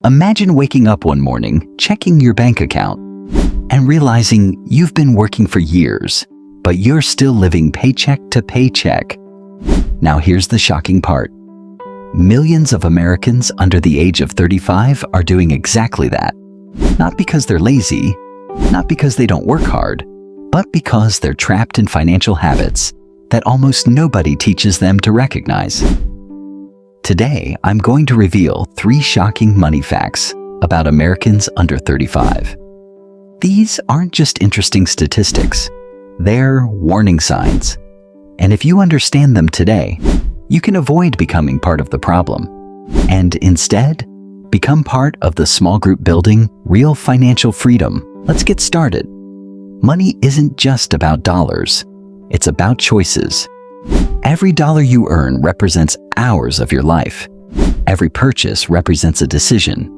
Imagine waking up one morning, checking your bank account, and realizing you've been working for years, but you're still living paycheck to paycheck. Now here's the shocking part. Millions of Americans under the age of 35 are doing exactly that. Not because they're lazy, not because they don't work hard, but because they're trapped in financial habits that almost nobody teaches them to recognize. Today, I'm going to reveal 3 shocking money facts about Americans under 35. These aren't just interesting statistics, they're warning signs. And if you understand them today, you can avoid becoming part of the problem, and instead, become part of the small group building real financial freedom. Let's get started. Money isn't just about dollars, it's about choices. Every dollar you earn represents hours of your life. Every purchase represents a decision.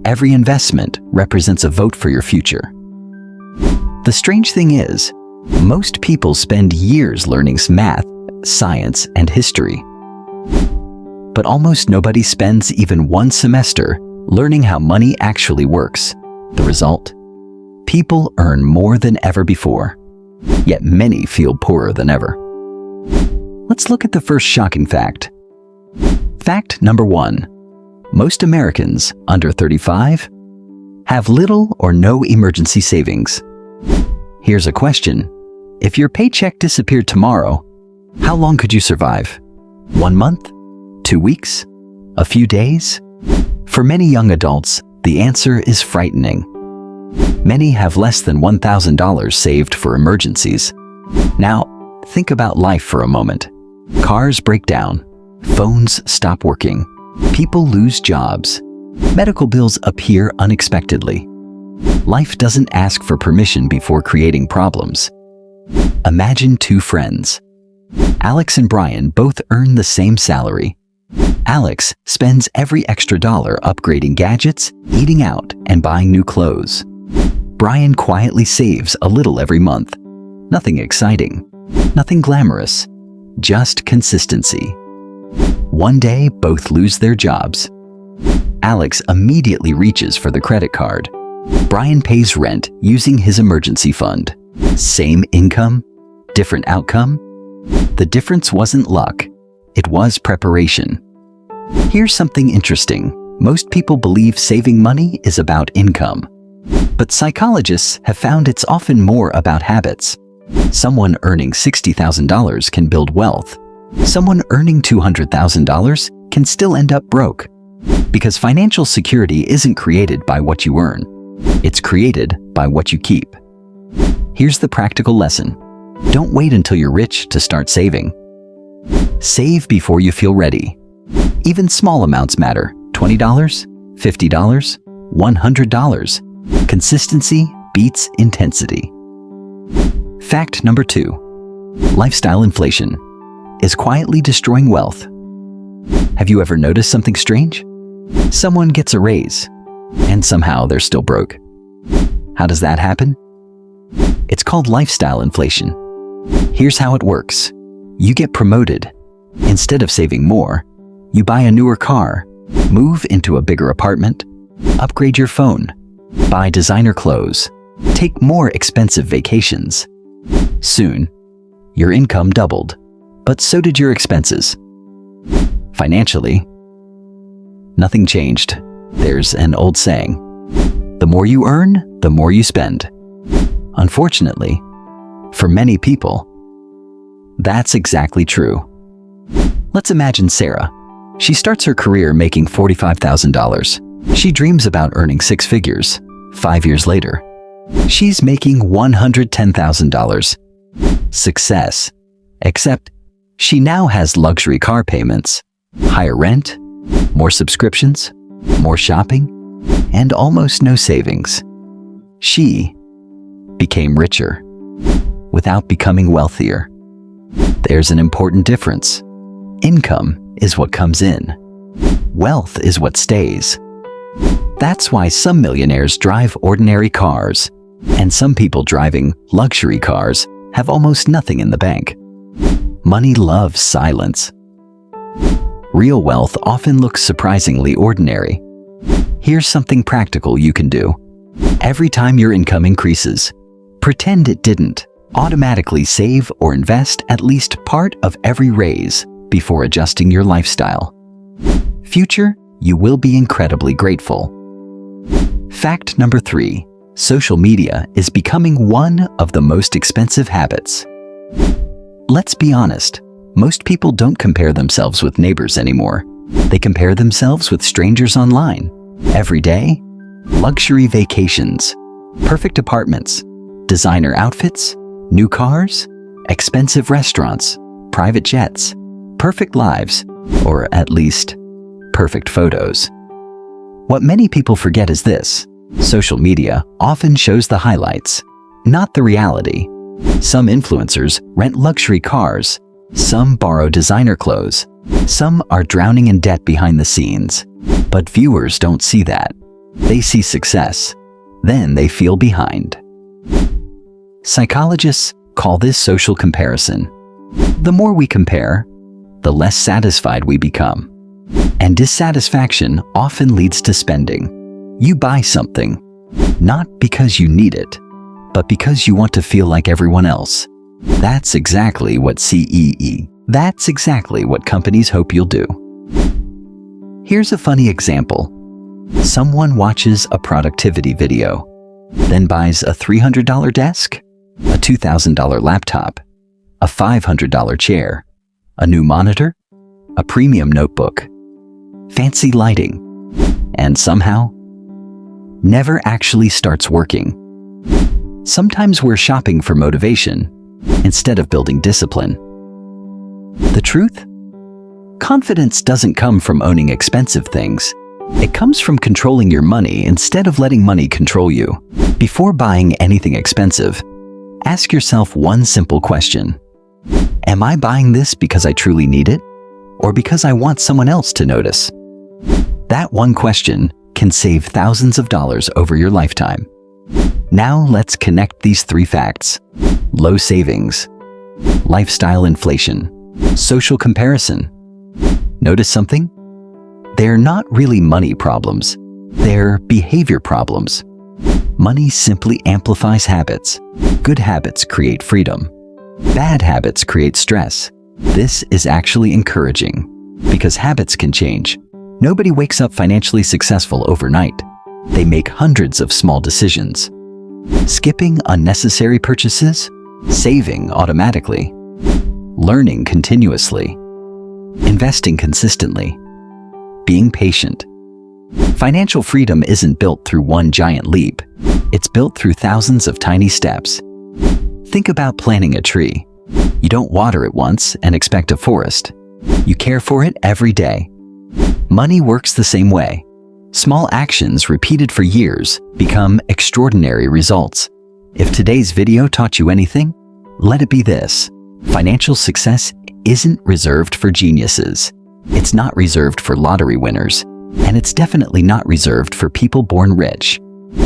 Every investment represents a vote for your future. The strange thing is, most people spend years learning math, science, and history. But almost nobody spends even one semester learning how money actually works. The result? People earn more than ever before, yet many feel poorer than ever. Let's look at the first shocking fact. Fact number 1. Most Americans under 35 have little or no emergency savings. Here's a question. If your paycheck disappeared tomorrow, how long could you survive? 1 month? 2 weeks? A few days? For many young adults, the answer is frightening. Many have less than $1,000 saved for emergencies. Now, think about life for a moment. Cars break down, phones stop working, people lose jobs, medical bills appear unexpectedly. Life doesn't ask for permission before creating problems. Imagine 2 friends. Alex and Brian both earn the same salary. Alex spends every extra dollar upgrading gadgets, eating out, and buying new clothes. Brian quietly saves a little every month. Nothing exciting, nothing glamorous, just consistency. One day, both lose their jobs. Alex immediately reaches for the credit card. Brian pays rent using his emergency fund. Same income, different outcome? The difference wasn't luck, it was preparation. Here's something interesting. Most people believe saving money is about income. But psychologists have found it's often more about habits. Someone earning $60,000 can build wealth. Someone earning $200,000 can still end up broke. Because financial security isn't created by what you earn. It's created by what you keep. Here's the practical lesson. Don't wait until you're rich to start saving. Save before you feel ready. Even small amounts matter. $20, $50, $100. Consistency beats intensity. Fact number 2. Lifestyle inflation is quietly destroying wealth. Have you ever noticed something strange? Someone gets a raise, and somehow they're still broke. How does that happen? It's called lifestyle inflation. Here's how it works. You get promoted. Instead of saving more, you buy a newer car, move into a bigger apartment, upgrade your phone, buy designer clothes, take more expensive vacations. Soon, your income doubled, but so did your expenses. Financially, nothing changed. There's an old saying, the more you earn, the more you spend. Unfortunately, for many people, that's exactly true. Let's imagine Sarah. She starts her career making $45,000. She dreams about earning 6 figures. 5 years later, she's making $110,000. Success. Except, she now has luxury car payments, higher rent, more subscriptions, more shopping, and almost no savings. She became richer without becoming wealthier. There's an important difference. Income is what comes in. Wealth is what stays. That's why some millionaires drive ordinary cars, and some people driving luxury cars have almost nothing in the bank. Money loves silence. Real wealth often looks surprisingly ordinary. Here's something practical you can do. Every time your income increases, pretend it didn't. Automatically save or invest at least part of every raise before adjusting your lifestyle. Future, you will be incredibly grateful. Fact number 3. Social media is becoming one of the most expensive habits. Let's be honest, most people don't compare themselves with neighbors anymore. They compare themselves with strangers online. Every day, luxury vacations, perfect apartments, designer outfits, new cars, expensive restaurants, private jets, perfect lives, or at least, perfect photos. What many people forget is this: social media often shows the highlights, not the reality. Some influencers rent luxury cars, some borrow designer clothes, some are drowning in debt behind the scenes. But viewers don't see that. They see success, then they feel behind. Psychologists call this social comparison. The more we compare, the less satisfied we become. And dissatisfaction often leads to spending. You buy something, not because you need it, but because you want to feel like everyone else. That's exactly what That's exactly what companies hope you'll do. Here's a funny example. Someone watches a productivity video, then buys a $300 desk, a $2,000 laptop, a $500 chair, a new monitor, a premium notebook, fancy lighting, and somehow never actually starts working. Sometimes we're shopping for motivation instead of building discipline. The truth? Confidence doesn't come from owning expensive things. It comes from controlling your money instead of letting money control you. Before buying anything expensive, ask yourself one simple question. Am I buying this because I truly need it, or because I want someone else to notice? That one question can save thousands of dollars over your lifetime. Now let's connect these 3 facts: low savings, lifestyle inflation, social comparison. Notice something? They're not really money problems. They're behavior problems. Money simply amplifies habits. Good habits create freedom. Bad habits create stress. This is actually encouraging, because habits can change. Nobody wakes up financially successful overnight. They make hundreds of small decisions. Skipping unnecessary purchases, saving automatically, learning continuously, investing consistently, being patient. Financial freedom isn't built through one giant leap. It's built through thousands of tiny steps. Think about planting a tree. You don't water it once and expect a forest. You care for it every day. Money works the same way. Small actions repeated for years become extraordinary results. If today's video taught you anything, let it be this: financial success isn't reserved for geniuses. It's not reserved for lottery winners, and it's definitely not reserved for people born rich.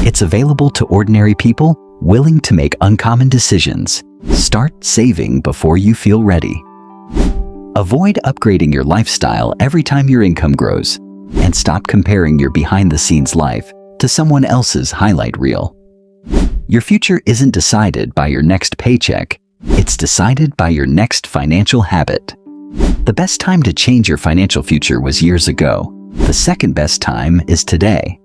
It's available to ordinary people willing to make uncommon decisions. Start saving before you feel ready. Avoid upgrading your lifestyle every time your income grows, and stop comparing your behind-the-scenes life to someone else's highlight reel. Your future isn't decided by your next paycheck. It's decided by your next financial habit. The best time to change your financial future was years ago. The second best time is today.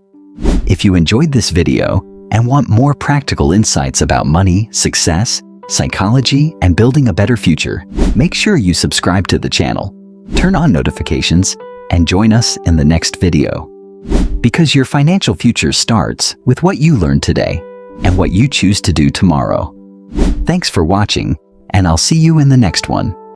If you enjoyed this video and want more practical insights about money, success, psychology, and building a better future, make sure you subscribe to the channel, turn on notifications, and join us in the next video. Because your financial future starts with what you learn today and what you choose to do tomorrow. Thanks for watching, and I'll see you in the next one.